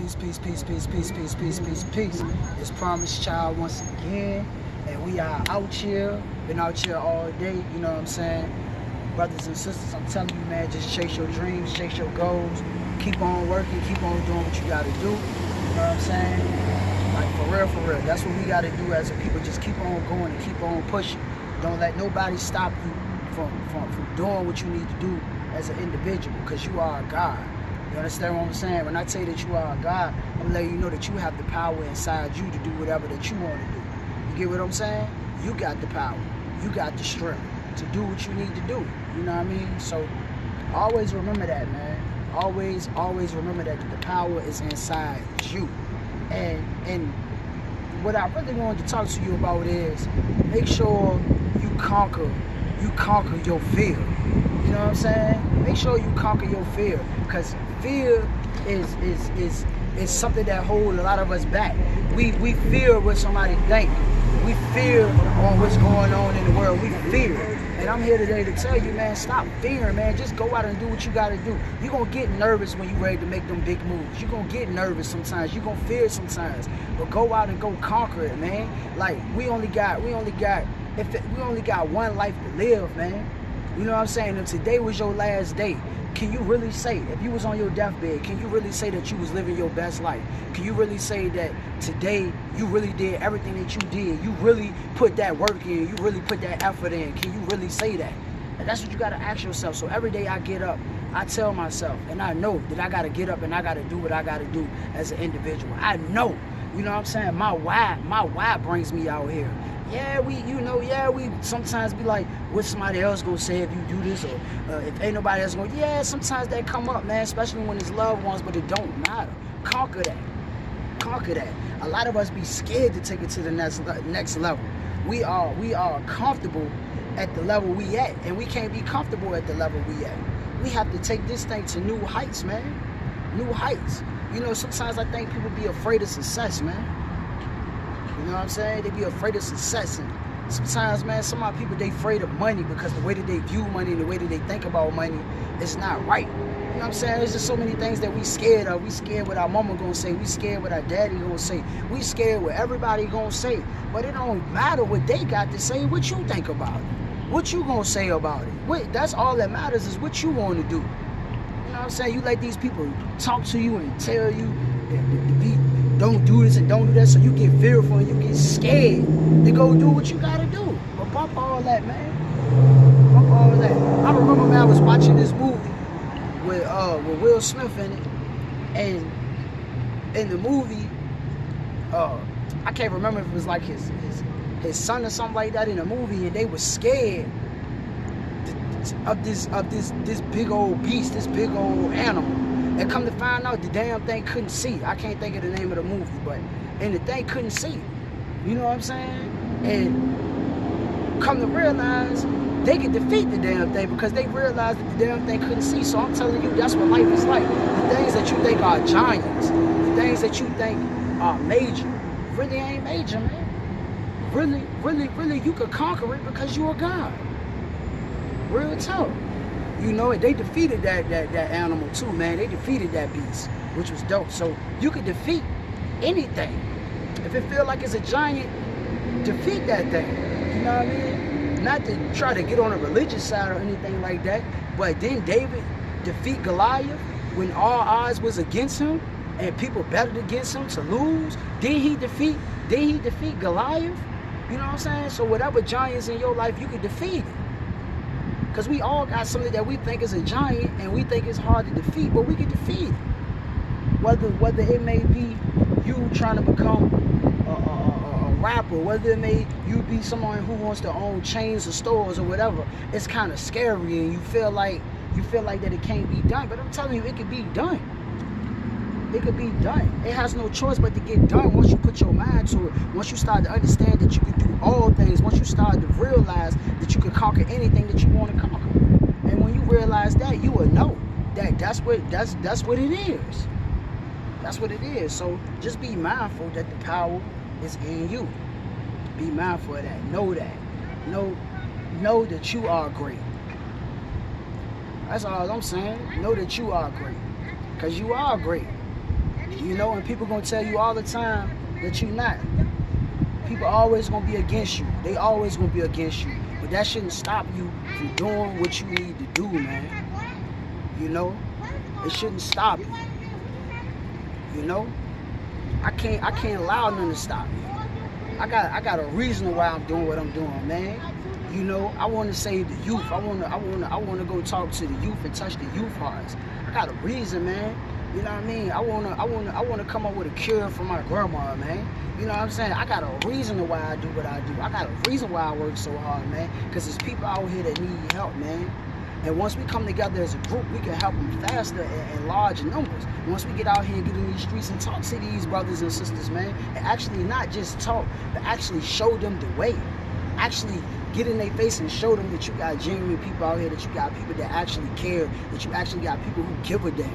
Peace, peace, peace, peace, peace, peace, peace, peace, peace. It's Promised Child once again, and we are out here. Been out here all day, you know what I'm saying? Brothers and sisters, I'm telling you, man, just chase your dreams, chase your goals. Keep on working, keep on doing what you gotta do. You know what I'm saying? Like, for real, for real. That's what we gotta do as a people. Just keep on going and keep on pushing. Don't let nobody stop you from doing what you need to do as an individual, because you are a God. You understand what I'm saying? When I tell you that you are a God, I'm letting you know that you have the power inside you to do whatever that you want to do. You get what I'm saying? You got the power. You got the strength to do what you need to do. You know what I mean? So always remember that, man. Always remember that the power is inside you. And what I really wanted to talk to you about is make sure you conquer your fear. You know what I'm saying? Make sure you conquer your fear, because fear is something that holds a lot of us back. We fear what somebody think. We fear on what's going on in the world. We fear. And I'm here today to tell you, man, stop fearing, man. Just go out and do what you got to do. You're going to get nervous when you're ready to make them big moves. You're going to get nervous sometimes. You're going to fear sometimes. But go out and go conquer it, man. Like, we only got one life to live, man. You know what I'm saying? If today was your last day, can you really say, if you was on your deathbed, can you really say that you was living your best life? Can you really say that today you really did everything that you did? You really put that work in, you really put that effort in. Can you really say that? And that's what you gotta ask yourself. So every day I get up, I tell myself, and I know that I gotta get up and I gotta do what I gotta do as an individual. I know, you know what I'm saying? My why brings me out here. Yeah, we sometimes be like, what somebody else gonna say if you do this, or if ain't nobody else gonna, yeah, sometimes that come up, man, especially when it's loved ones, but it don't matter. Conquer that. A lot of us be scared to take it to the next level. We are comfortable at the level we at, and we can't be comfortable at the level we at. We have to take this thing to new heights, man. New heights. You know, sometimes I think people be afraid of success, man. You know what I'm saying? They be afraid of success. And sometimes, man, some of my people, they afraid of money because the way that they view money and the way that they think about money is not right. You know what I'm saying? There's just so many things that we scared of. We scared what our mama gonna say. We scared what our daddy gonna say. We scared what everybody gonna say. But it don't matter what they got to say, what you think about it. What you gonna say about it. That's all that matters, is what you want to do. You know what I'm saying? You let these people talk to you and tell you don't do this and don't do that, so you get fearful and you get scared to go do what you gotta do. But bump all that, man. Bump all that. I remember, man, I was watching this movie with Will Smith in it, and in the movie, I can't remember if it was like his son or something like that in the movie, and they were scared of this big old beast, this big old animal. And come to find out, the damn thing couldn't see. I can't think of the name of the movie, and the thing couldn't see. You know what I'm saying? And come to realize, they could defeat the damn thing because they realized that the damn thing couldn't see. So I'm telling you, that's what life is like. The things that you think are giants, the things that you think are major, really ain't major, man. Really, you could conquer it because you're a God. Real talk. You know, they defeated that animal too, man. They defeated that beast, which was dope. So you could defeat anything. If it feel like it's a giant, defeat that thing. You know what I mean? Not to try to get on a religious side or anything like that, but then David defeat Goliath when all odds was against him and people betted against him to lose. Did he defeat Goliath? You know what I'm saying? So whatever giants in your life, you can defeat it. Because we all got something that we think is a giant and we think it's hard to defeat, but we can defeat it. Whether it may be you trying to become a rapper, whether it may you be someone who wants to own chains of stores or whatever, it's kind of scary and you feel like that it can't be done. But I'm telling you, it can be done. It could be done. It has no choice but to get done once you put your mind to it. Once you start to understand that you can do all things. Once you start to realize that you can conquer anything that you want to conquer. And when you realize that, you will know that that's what it is. That's what it is. So just be mindful that the power is in you. Be mindful of that. Know that. Know that you are great. That's all I'm saying. Know that you are great. Because you are great. You know, and people gonna tell you all the time that you're not. People always gonna be against you. They always gonna be against you. But that shouldn't stop you from doing what you need to do, man. You know? It shouldn't stop you. You know? I can't allow nothing to stop me. I got a reason why I'm doing what I'm doing, man. You know, I want to save the youth. I want to go talk to the youth and touch the youth hearts. I got a reason, man. You know what I mean? I want to come up with a cure for my grandma, man. You know what I'm saying? I got a reason why I do what I do. I got a reason why I work so hard, man. Because there's people out here that need help, man. And once we come together as a group, we can help them faster and large numbers. Once we get out here and get in these streets and talk to these brothers and sisters, man, and actually not just talk, but actually show them the way. Actually get in their face and show them that you got genuine people out here, that you got people that actually care, that you actually got people who give a damn.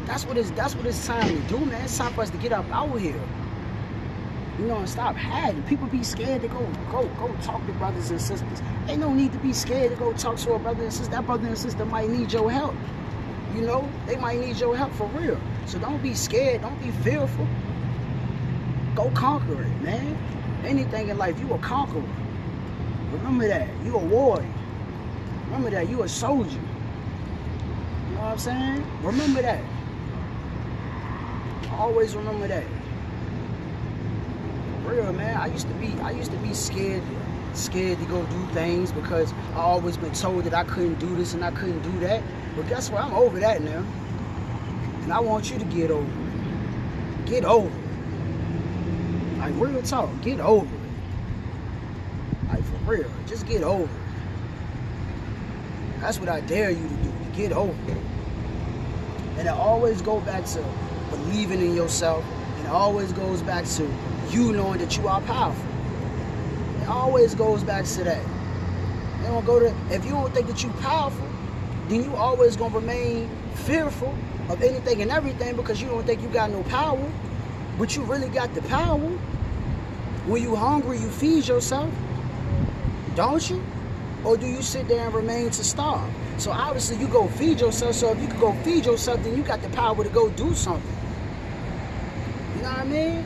That's what it's time to do, man. It's time for us to get up out here. You know, and stop hiding. People be scared to go talk to brothers and sisters. Ain't no need to be scared to go talk to a brother and sister. That brother and sister might need your help. You know, they might need your help for real. So don't be scared. Don't be fearful. Go conquer it, man. Anything in life, you a conqueror. Remember that. You a warrior. Remember that. You a soldier. You know what I'm saying? Remember that. Always remember that. Real, man. I used to be scared to go do things because I always been told that I couldn't do this and I couldn't do that. But guess what? I'm over that now. And I want you to get over it. Get over it. Like, real talk, get over it. Like, for real, just get over it. That's what I dare you to do, to get over it. And it always goes back to believing in yourself. And it always goes back to you knowing that you are powerful. It always goes back to that. They don't go to, if you don't think that you're powerful, then you always gonna remain fearful of anything and everything because you don't think you got no power. But you really got the power. When you hungry, you feed yourself, don't you? Or do you sit there and remain to starve? So obviously you go feed yourself. So if you could go feed yourself, then you got the power to go do something. You know what I mean?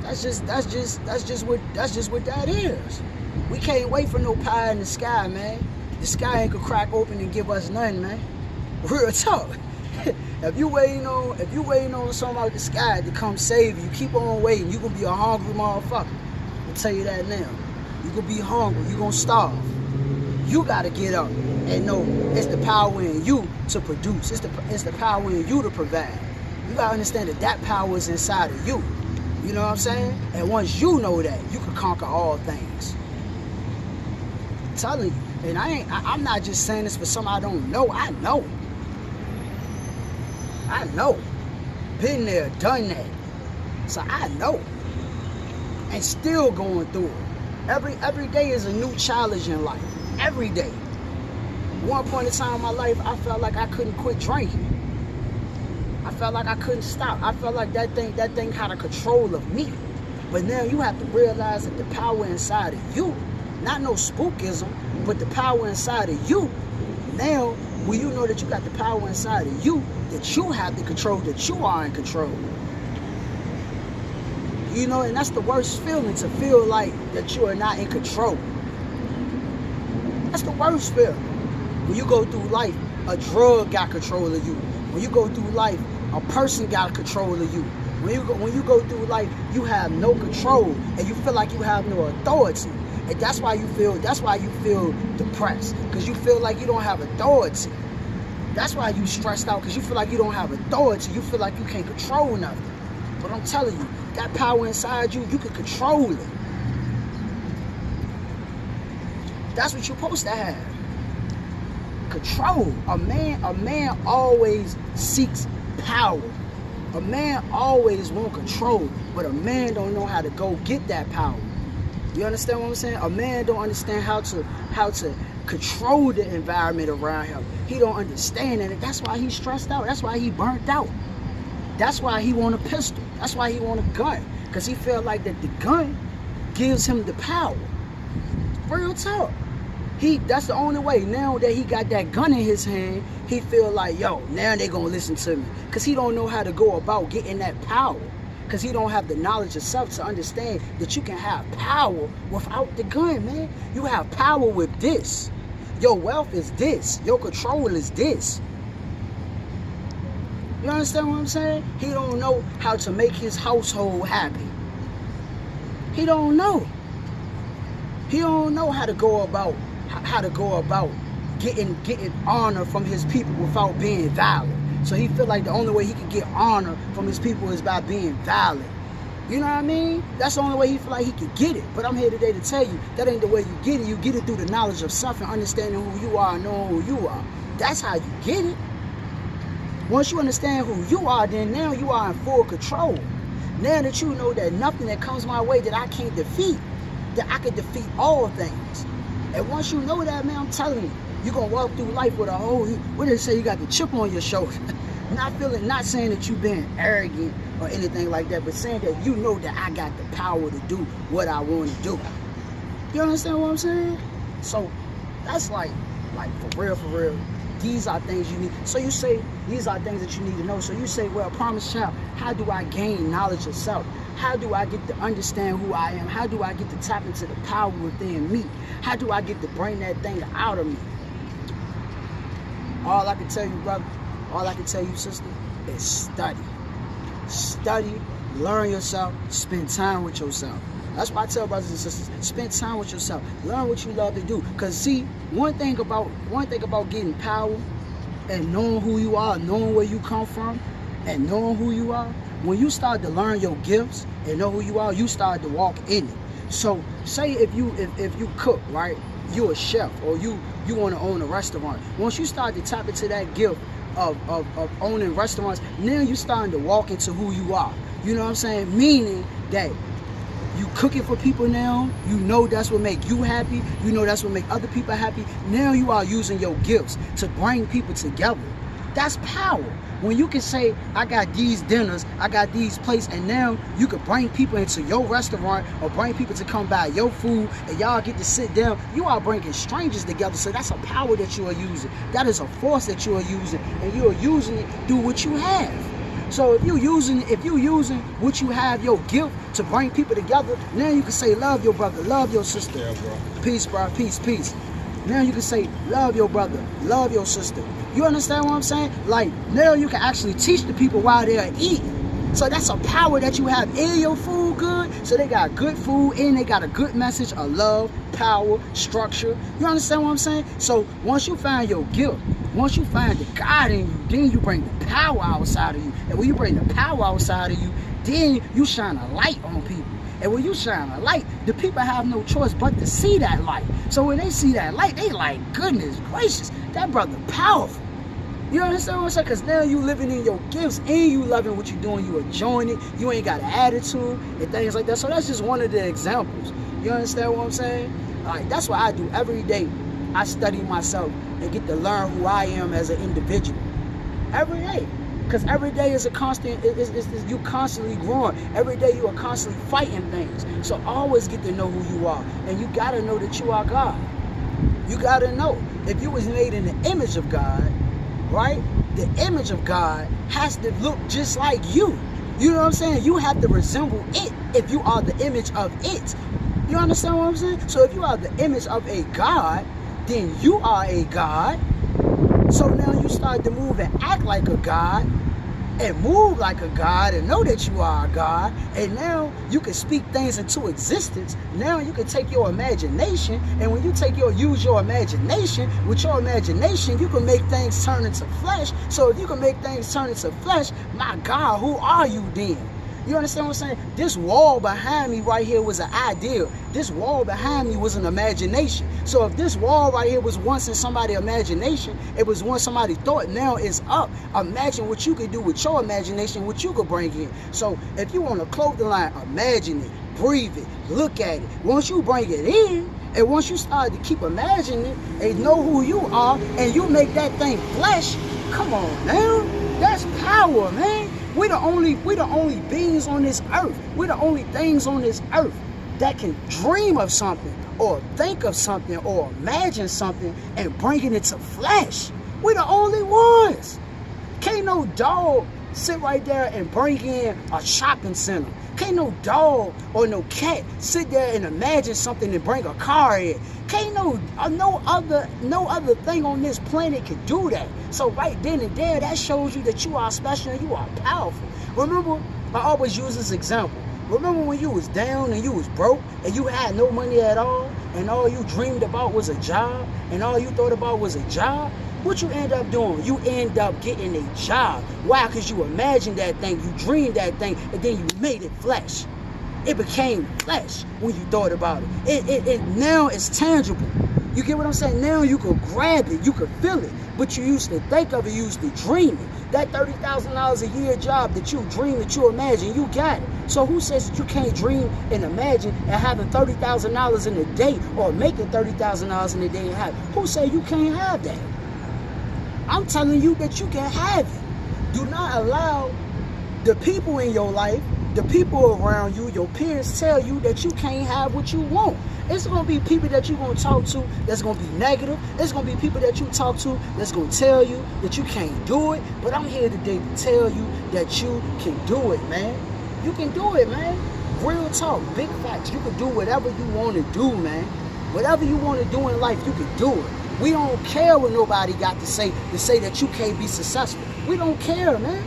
That's just what that is. We can't wait for no pie in the sky, man. The sky ain't gonna crack open and give us nothing, man. Real talk. If you waiting on something out the sky to come save you, keep on waiting. You gonna be a hungry motherfucker. I'll tell you that now. You gonna be hungry. You gonna starve. You gotta get up and know it's the power in you to produce. It's the power in you to provide. You gotta understand that power is inside of you. You know what I'm saying? And once you know that, you can conquer all things. I'm telling you. And I'm not just saying this for something I don't know. I know. I know. Been there, done that. So I know. And still going through it. Every day is a new challenge in life. Every day. One point in time in my life, I felt like I couldn't quit drinking. I felt like I couldn't stop. I felt like that thing had a control of me. But now you have to realize that the power inside of you, not no spookism, but the power inside of you. Now, when you know that you got the power inside of you, that you have the control, that you are in control. You know, and that's the worst feeling, to feel like that you are not in control. That's the worst feeling. When you go through life, a drug got control of you. When you go through life, a person got control of you. When you go through life, you have no control and you feel like you have no authority. And that's why you feel depressed, because you feel like you don't have authority. That's why you stressed out, because you feel like you don't have authority. You feel like you can't control nothing. But I'm telling you, that power inside you, you can control it. That's what you're supposed to have. Control. A man always seeks power. A man always wants control, but a man don't know how to go get that power. You understand what I'm saying? A man don't understand how to control the environment around him. He don't understand it. That's why he's stressed out. That's why he burnt out. That's why he want a pistol. That's why he want a gun, because he felt like that the gun gives him the power. Real talk. That's the only way. Now that he got that gun in his hand, he feel like, yo, now they gonna listen to me. Because he don't know how to go about getting that power. Because he don't have the knowledge of self to understand that you can have power without the gun, man. You have power with this. Your wealth is this. Your control is this. You understand what I'm saying? He don't know how to make his household happy. He don't know. He don't know how to go about getting honor from his people without being violent. So he feel like the only way he can get honor from his people is by being violent. You know what I mean? That's the only way he feel like he can get it. But I'm here today to tell you that ain't the way you get it. You get it through the knowledge of self and understanding who you are and knowing who you are. That's how you get it. Once you understand who you are, then now you are in full control. Now that you know that nothing that comes my way that I can't defeat, that I can defeat all things. And once you know that, man, I'm telling you, you're going to walk through life with a whole, what do they say, you got the chip on your shoulder. Not saying that you being arrogant or anything like that, but saying that you know that I got the power to do what I want to do. You understand what I'm saying? So that's like for real, these are things you need. So you say, these are things that you need to know. So you say, well, promise child, how do I gain knowledge of self? How do I get to understand who I am? How do I get to tap into the power within me? How do I get to bring that thing out of me? All I can tell you, brother, all I can tell you, sister, is study. Study, learn yourself, spend time with yourself. That's why I tell brothers and sisters, spend time with yourself. Learn what you love to do. Because see, one thing about getting power and knowing who you are, knowing where you come from, and knowing who you are, when you start to learn your gifts and know who you are, you start to walk in it. So say if you cook, right? You're a chef or you want to own a restaurant. Once you start to tap into that gift of owning restaurants, now you're starting to walk into who you are. You know what I'm saying? Meaning that you cooking for people now, you know that's what make you happy, you know that's what make other people happy. Now you are using your gifts to bring people together. That's power. When you can say, I got these dinners, I got these plates, and now you can bring people into your restaurant or bring people to come buy your food and y'all get to sit down. You are bringing strangers together. So that's a power that you are using. That is a force that you are using, and you are using it through what you have. So if you using what you have, your gift, to bring people together, now you can say, love your brother, love your sister. Yeah, bro. Peace, bro, peace, peace. Now you can say, love your brother, love your sister. You understand what I'm saying? Like, now you can actually teach the people while they're eating. So that's a power that you have in your food good. So they got good food and they got a good message of love, power, structure. You understand what I'm saying? So once you find your gift, once you find the God in you, then you bring the power outside of you. And when you bring the power outside of you, then you shine a light on people. And when you shine a light, the people have no choice but to see that light. So when they see that light, they like, goodness gracious, that brother powerful. You understand what I'm saying? Because now you living in your gifts and you loving what you're doing. You enjoying it. You ain't got an attitude and things like that. So that's just one of the examples. You understand what I'm saying? Like, that's what I do every day. I study myself and get to learn who I am as an individual. Every day. Because every day is a constant, you constantly growing. Every day you are constantly fighting things. So always get to know who you are. And you got to know that you are God. You got to know. If you was made in the image of God, right? The image of God has to look just like you. You know what I'm saying? You have to resemble it if you are the image of it. You understand what I'm saying? So if you are the image of a God, then you are a God. So now you start to move and act like a God and move like a God and know that you are a God. And now you can speak things into existence. Now you can take your imagination, and when you use your imagination, with your imagination, you can make things turn into flesh. So if you can make things turn into flesh, my God, who are you then? You understand what I'm saying? This wall behind me right here was an ideal. This wall behind me was an imagination. So if this wall right here was once in somebody's imagination, it was once somebody thought, now it's up. Imagine what you could do with your imagination, what you could bring in. So if you want a clothing line, imagine it, breathe it, look at it. Once you bring it in, and once you start to keep imagining it and know who you are, and you make that thing flesh, come on now, that's power, man. We're the only beings on this earth. We're the only things on this earth that can dream of something or think of something or imagine something and bringing it to flesh. We're the only ones. Can't no dog sit right there and bring in a shopping center. Can't no dog or no cat sit there and imagine something and bring a car in. Can't no other thing on this planet can do that. So right then and there, that shows you that you are special and you are powerful. Remember, I always use this example. Remember when you was down and you was broke and you had no money at all and all you dreamed about was a job and all you thought about was a job? What you end up doing? You end up getting a job. Why? Because you imagined that thing, you dreamed that thing, and then you made it flesh. It became flesh when you thought about it. It now it's tangible. You get what I'm saying? Now you can grab it, you can feel it. But you used to think of it, you used to dream it. That $30,000 a year job that you dream, that you imagine, you got it. So who says that you can't dream and imagine and having $30,000 in a day or making $30,000 in a day and have? Who say you can't have that? I'm telling you that you can have it. Do not allow the people in your life, the people around you, your peers tell you that you can't have what you want. It's going to be people that you're going to talk to that's going to be negative. It's going to be people that you talk to that's going to tell you that you can't do it. But I'm here today to tell you that you can do it, man. You can do it, man. Real talk, big facts. You can do whatever you want to do, man. Whatever you want to do in life, you can do it. We don't care what nobody got to say that you can't be successful. We don't care, man.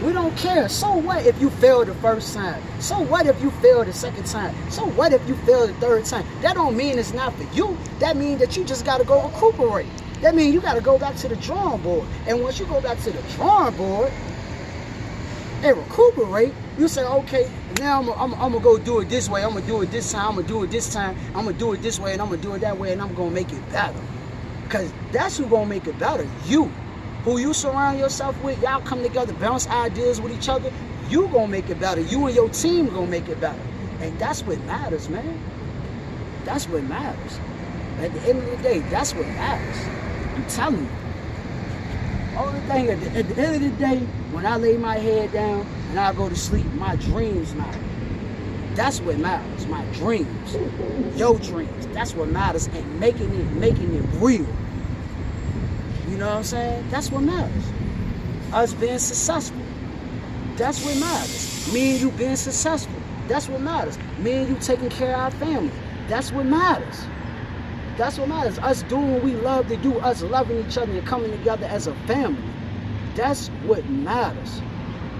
We don't care. So what if you fail the first time? So what if you fail the second time? So what if you fail the third time? That don't mean it's not for you. That means that you just got to go recuperate. That means you got to go back to the drawing board. And once you go back to the drawing board and recuperate, you say, okay, now I'm going to go do it this way. I'm going to do it this time. I'm going to do it this time. I'm going to do it this way, and I'm going to do it that way, and I'm going to make it better. Because that's who's going to make it better. You. Who you surround yourself with, y'all come together, bounce ideas with each other, you going to make it better. You and your team going to make it better. And that's what matters, man. That's what matters. At the end of the day, that's what matters. I'm telling you. Only thing, at the end of the day, when I lay my head down and I go to sleep, my dreams matter. That's what matters, my dreams. Your dreams. That's what matters, and making it real. You know what I'm saying? That's what matters. Us being successful. That's what matters. Me and you being successful. That's what matters. Me and you taking care of our family. That's what matters. That's what matters. Us doing what we love to do. Us loving each other and coming together as a family. That's what matters.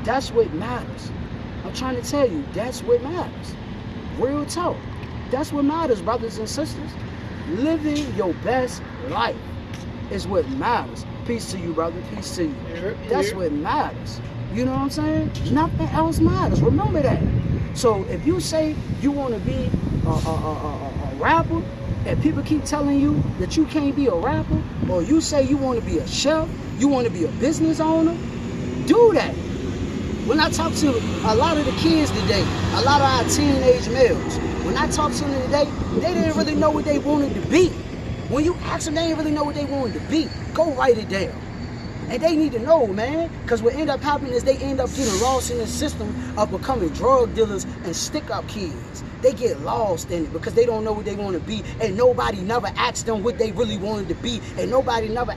That's what matters. I'm trying to tell you, that's what matters. Real talk. That's what matters, brothers and sisters. Living your best life is what matters. Peace to you, brother. Peace to you. That's what matters. You know what I'm saying? Nothing else matters. Remember that. So if you say you want to be a rapper, and people keep telling you that you can't be a rapper, or you say you want to be a chef, you want to be a business owner, do that. When I talk to a lot of the kids today, a lot of our teenage males, when I talk to them today, they didn't really know what they wanted to be. When you ask them, they didn't really know what they wanted to be. Go write it down. And they need to know, man, because what end up happening is they end up getting lost in the system of becoming drug dealers and stick-up kids. They get lost in it because they don't know what they want to be, and nobody never asked them what they really wanted to be, and nobody never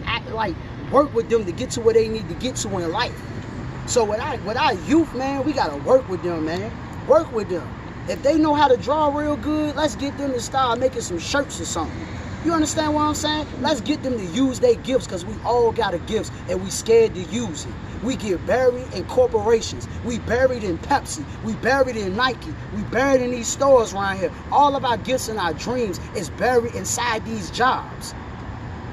work with them to get to where they need to get to in life. So with our youth, man, we gotta work with them, man. Work with them. If they know how to draw real good, let's get them to start making some shirts or something. You understand what I'm saying? Let's get them to use their gifts, because we all got a gifts and we scared to use it. We get buried in corporations. We buried in Pepsi. We buried in Nike. We buried in these stores around here. All of our gifts and our dreams is buried inside these jobs.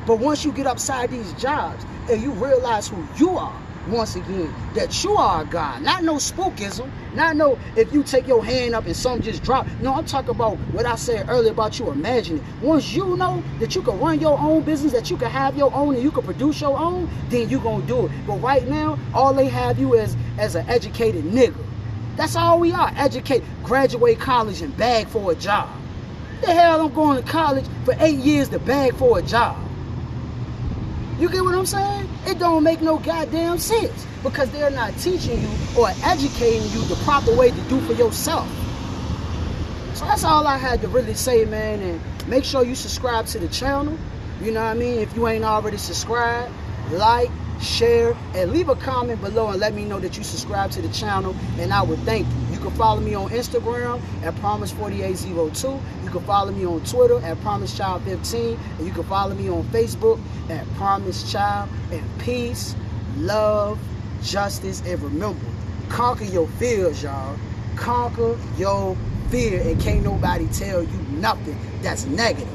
But once you get upside these jobs and you realize who you are, once again, that you are a God, not no spookism, not no if you take your hand up and something just drop. No, I'm talking about what I said earlier about you imagining. Once you know that you can run your own business, that you can have your own and you can produce your own, then you gonna do it. But right now, all they have you as an educated nigga. That's all we are, educate, graduate college and beg for a job. The hell I'm going to college for 8 years to beg for a job? You get what I'm saying? It don't make no goddamn sense, because they're not teaching you or educating you the proper way to do for yourself. So that's all I had to really say, man. And make sure you subscribe to the channel. You know what I mean? If you ain't already subscribed, like, share, and leave a comment below and let me know that you subscribe to the channel, and I would thank you. You can follow me on Instagram at Promise4802. You can follow me on Twitter at PromiseChild15, and you can follow me on Facebook at PromiseChild. And peace, love, justice, and remember, conquer your fears, y'all. Conquer your fear, and can't nobody tell you nothing that's negative.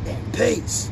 And peace.